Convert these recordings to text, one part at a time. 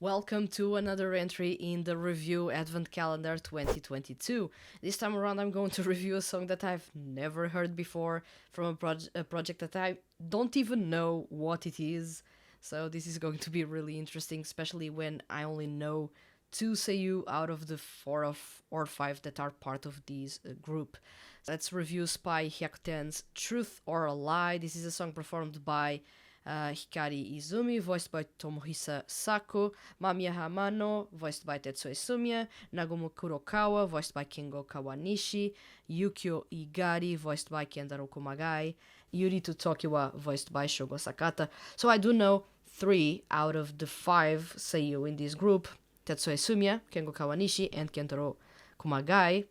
Welcome to another entry in the Review Advent Calendar 2022. This time around I'm going to review a song that I've never heard before from a project that I don't even know what it is. So this is going to be really interesting, especially when I only know two seiyuu out of the or five that are part of this group. Let's review Spy Hyakkaten's Truth or a Lie. This is a song performed by Hikari Izumi, voiced by Tomohisa Sako, Mamiya Hamano, voiced by Tetsuei Sumiya, Nagumo Kurokawa, voiced by Kengo Kawanishi, Yukio Igari, voiced by Kentaro Kumagai, Yurito Tokiwa, voiced by Shogo Sakata. So I do know 3 out of the 5 seiyuu in this group, Tetsuei Sumiya, Kengo Kawanishi, and Kentaro Kumagai.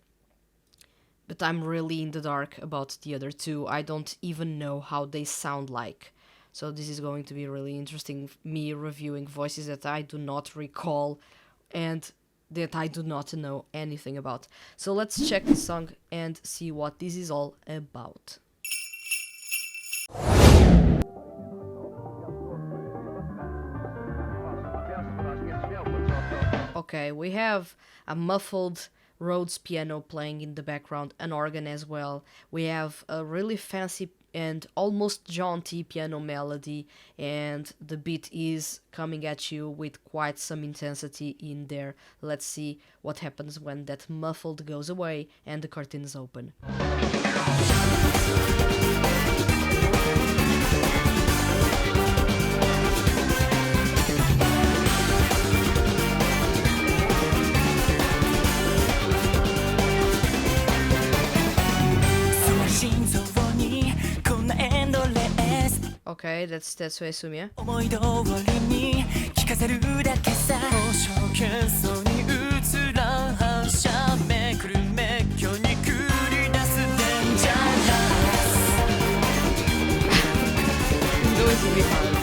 But I'm really in the dark about the other 2. I don't even know how they sound like. So this is going to be really interesting, me reviewing voices that I do not recall and that I do not know anything about. So let's check the song and see what this is all about. Okay, we have a muffled Rhodes piano playing in the background, an organ as well. We have a really fancy and almost jaunty piano melody, and the beat is coming at you with quite some intensity in there. Let's see what happens when that muffled goes away and the curtains open. Okay, that's Tetsuei Sumiya. Going to be hard.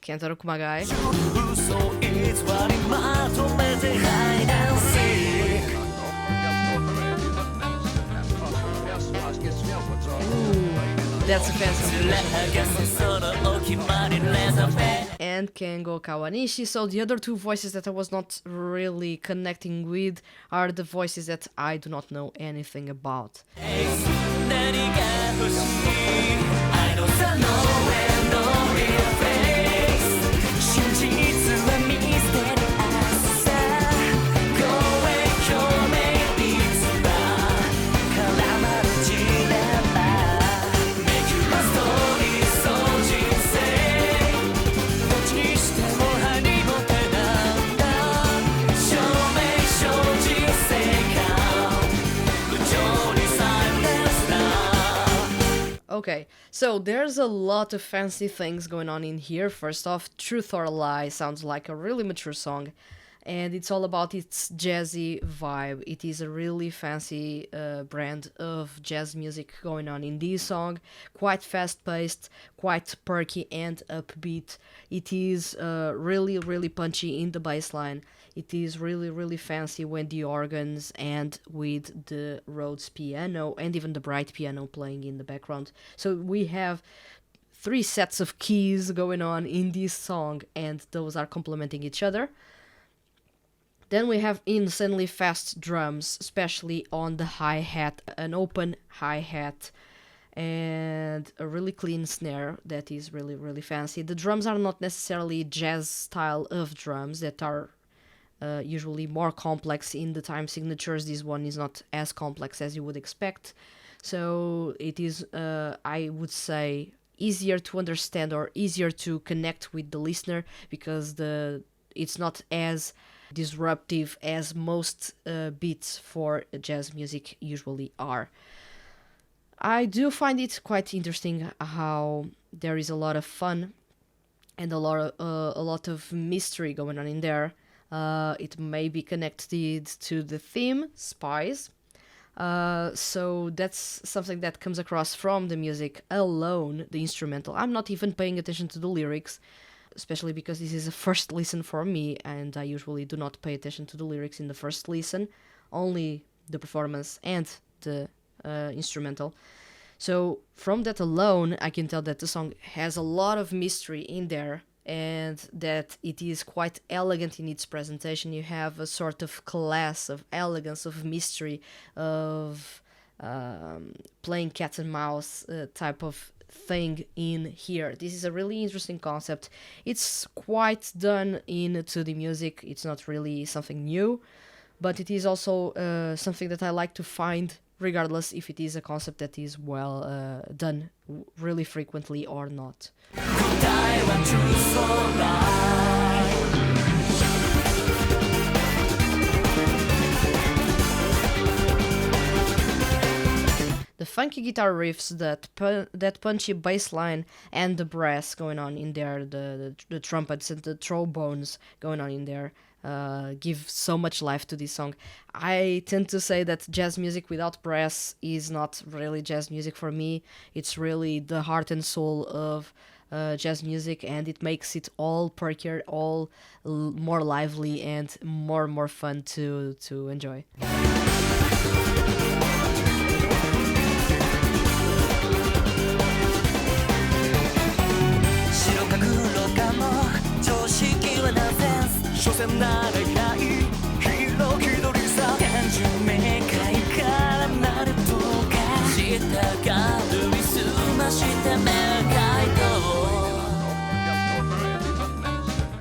Kentaro Kumagai. That's a fancy and Kengo Kawanishi. So the other 2 voices that I was not really connecting with are the voices that I do not know anything about. Okay, so there's a lot of fancy things going on in here. First off, Truth or a Lie sounds like a really mature song, and it's all about its jazzy vibe. It is a really fancy brand of jazz music going on in this song, quite fast-paced, quite perky and upbeat. It is really punchy in the bass line. It is really fancy when the organs and with the Rhodes piano and even the bright piano playing in the background. So we have 3 sets of keys going on in this song, and those are complementing each other. Then we have insanely fast drums, especially on the hi-hat, an open hi-hat, and a really clean snare that is really fancy. The drums are not necessarily jazz style of drums that are usually more complex in the time signatures. This one is not as complex as you would expect. So it is, I would say, easier to understand or easier to connect with the listener because it's not as disruptive as most beats for jazz music usually are. I do find it quite interesting how there is a lot of fun and a lot of mystery going on in there. It may be connected to the theme, spies. So that's something that comes across from the music alone, the instrumental. I'm not even paying attention to the lyrics. especially because this is a first listen for me, and I usually do not pay attention to the lyrics in the first listen, only the performance and the instrumental. So from that alone, I can tell that the song has a lot of mystery in there, and that it is quite elegant in its presentation. You have a sort of class of elegance, of mystery, of playing cat and mouse type of thing in here. This is a really interesting concept. It's quite done in 2D music. It's not really something new, but it is also something that I like to find, regardless if it is a concept that is well done really frequently or not. The funky guitar riffs, that punchy bass line, and the brass going on in there, the trumpets and the trombones going on in there, give so much life to this song. I tend to say that jazz music without brass is not really jazz music for me. It's really the heart and soul of jazz music, and it makes it all perkier, all more lively, and more fun to enjoy.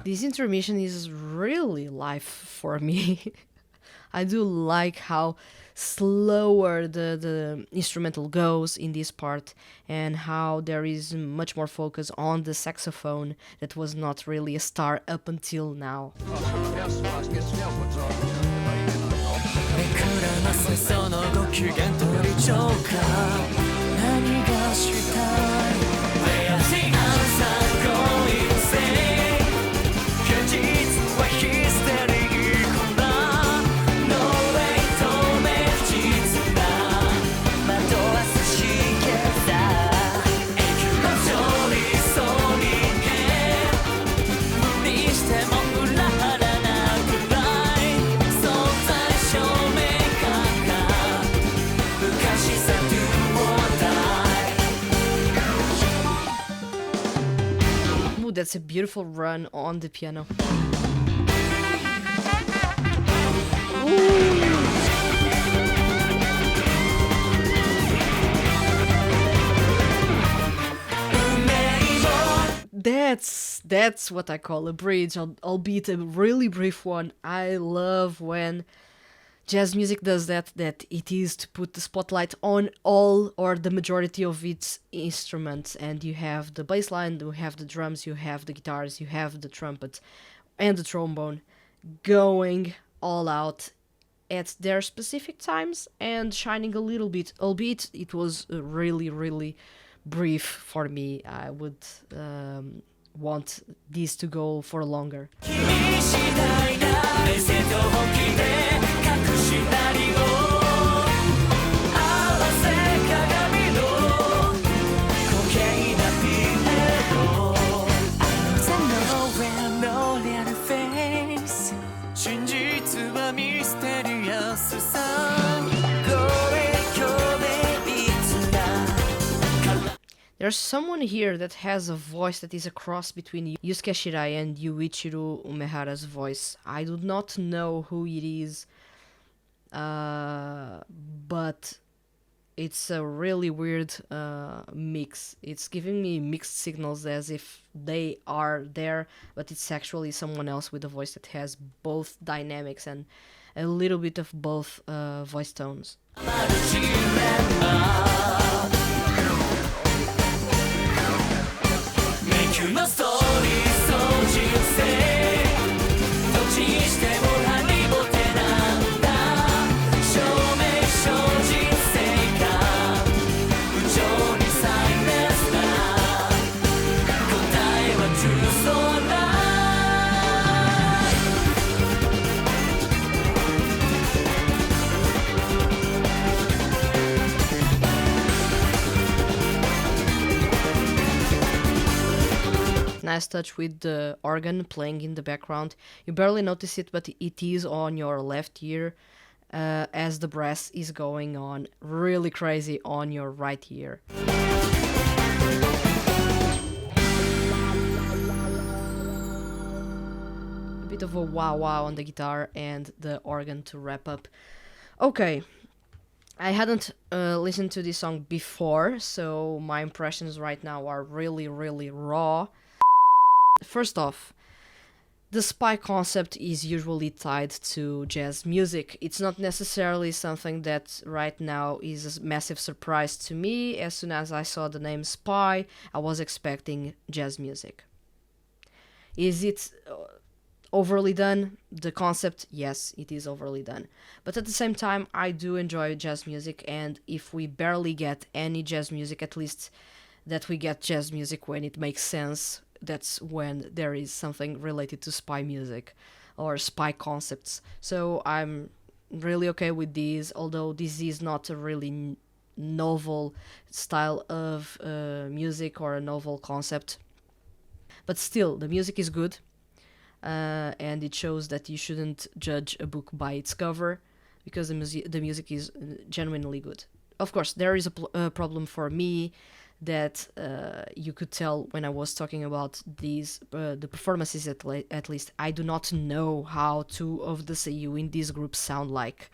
This intermission is really life for me. I do like how slower the instrumental goes in this part, and how there is much more focus on the saxophone that was not really a star up until now. That's a beautiful run on the piano. That's what I call a bridge, albeit a really brief one. I love when jazz music does that it is to put the spotlight on all or the majority of its instruments, and you have the bass line, you have the drums, you have the guitars, you have the trumpet and the trombone going all out at their specific times and shining a little bit, albeit it was really brief for me. I would want these to go for longer. There's someone here that has a voice that is a cross between Yusuke Shirai and Yuichiro Umehara's voice. I do not know who it is, but it's a really weird mix. It's giving me mixed signals as if they are there, but it's actually someone else with a voice that has both dynamics and a little bit of both voice tones. nice touch with the organ playing in the background. You barely notice it, but it is on your left ear as the brass is going on really crazy on your right ear. A bit of a wow wow on the guitar and the organ to wrap up. Okay, I hadn't listened to this song before, so my impressions right now are really, really raw. First off, the spy concept is usually tied to jazz music. It's not necessarily something that right now is a massive surprise to me. As soon as I saw the name Spy, I was expecting jazz music. Is it overly done? The concept, yes, it is overly done. But at the same time, I do enjoy jazz music, and if we barely get any jazz music, at least that we get jazz music when it makes sense, that's when there is something related to spy music or spy concepts. So I'm really okay with these, although this is not a really novel style of music or a novel concept. But still, the music is good, and it shows that you shouldn't judge a book by its cover, because the music is genuinely good. Of course, there is a problem for me that you could tell when I was talking about these the performances. At least I do not know how two of the seiyuu in this group sound like.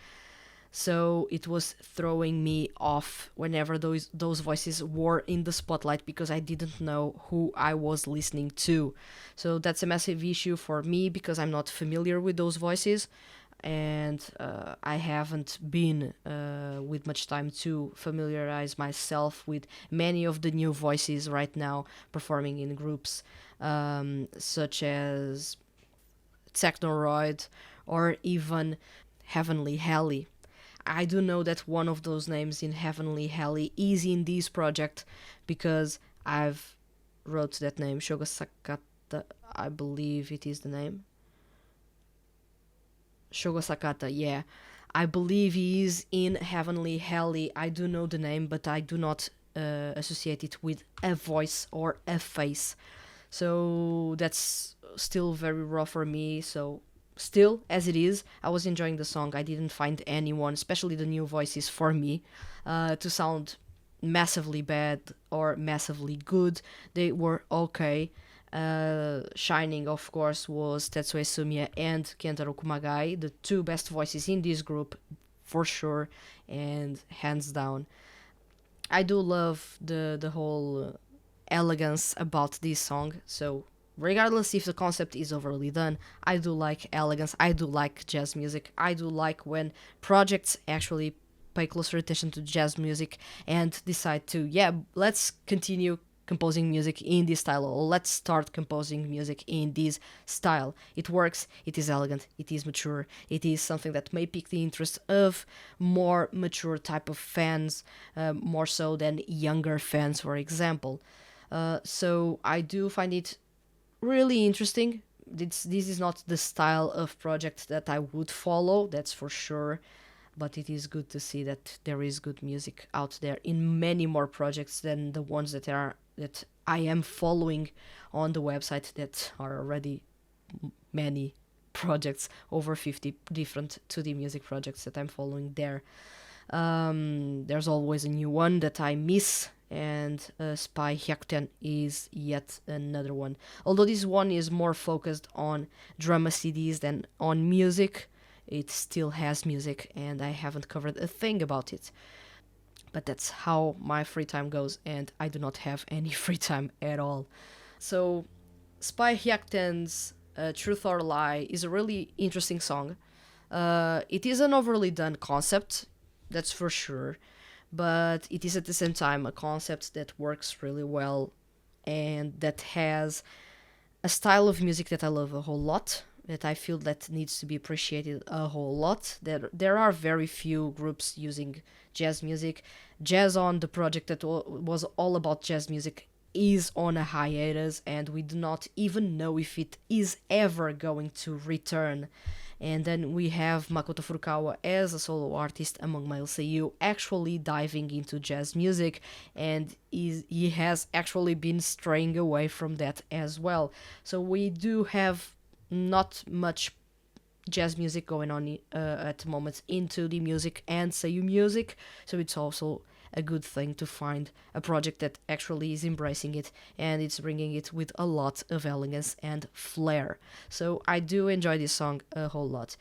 So it was throwing me off whenever those voices were in the spotlight, because I didn't know who I was listening to. So that's a massive issue for me, because I'm not familiar with those voices, and I haven't been with much time to familiarize myself with many of the new voices right now performing in groups, such as Technoroid or even Heavenly Heli. I do know that one of those names in Heavenly Heli is in this project, because I've wrote that name, Shogo Sakata, I believe it is the name. Shogo Sakata, yeah. I believe he is in Heavenly Heli. I do know the name, but I do not associate it with a voice or a face. So that's still very raw for me, so still, as it is, I was enjoying the song. I didn't find anyone, especially the new voices, for me, to sound massively bad or massively good. They were okay. Shining, of course, was Tetsuei Sumiya and Kentaro Kumagai, the two best voices in this group, for sure, and hands down. I do love the whole elegance about this song, so regardless if the concept is overly done, I do like elegance, I do like jazz music, I do like when projects actually pay closer attention to jazz music and decide to, yeah, let's continue composing music in this style, or let's start composing music in this style. It works, it is elegant, it is mature, it is something that may pique the interest of more mature type of fans, more so than younger fans, for example. So I do find it really interesting. This is not the style of project that I would follow, that's for sure, but it is good to see that there is good music out there in many more projects than the ones that I am following on the website, that are already many projects, over 50 different 2D music projects that I'm following there. There's always a new one that I miss, and Spy Hyakkaten is yet another one. Although this one is more focused on drama CDs than on music, it still has music, and I haven't covered a thing about it. But that's how my free time goes, and I do not have any free time at all. So, Spy Hyakkaten's Truth or Lie is a really interesting song. It is an overly done concept, that's for sure, but it is at the same time a concept that works really well, and that has a style of music that I love a whole lot, that I feel that needs to be appreciated a whole lot. There are very few groups using jazz music. Jazz on, the project that was all about jazz music, is on a hiatus, and we do not even know if it is ever going to return. And then we have Makoto Furukawa as a solo artist among male seiyuu actually diving into jazz music, and he has actually been straying away from that as well. So we do have not much jazz music going on at the moment into the music and seiyuu music, so it's also a good thing to find a project that actually is embracing it and it's bringing it with a lot of elegance and flair. So I do enjoy this song a whole lot,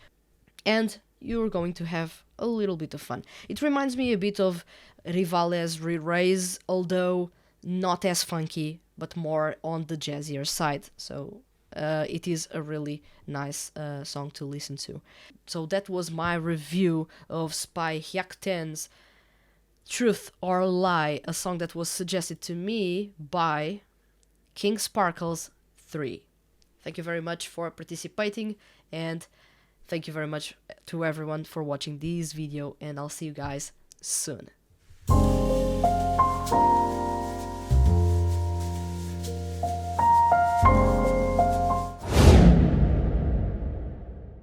and you're going to have a little bit of fun. It reminds me a bit of Rivales Re-Raise, although not as funky but more on the jazzier side. So it is a really nice song to listen to. So that was my review of Spy Hyakkaten's Truth or Lie, a song that was suggested to me by King Sparkles 3. Thank you very much for participating, and thank you very much to everyone for watching this video, and I'll see you guys soon.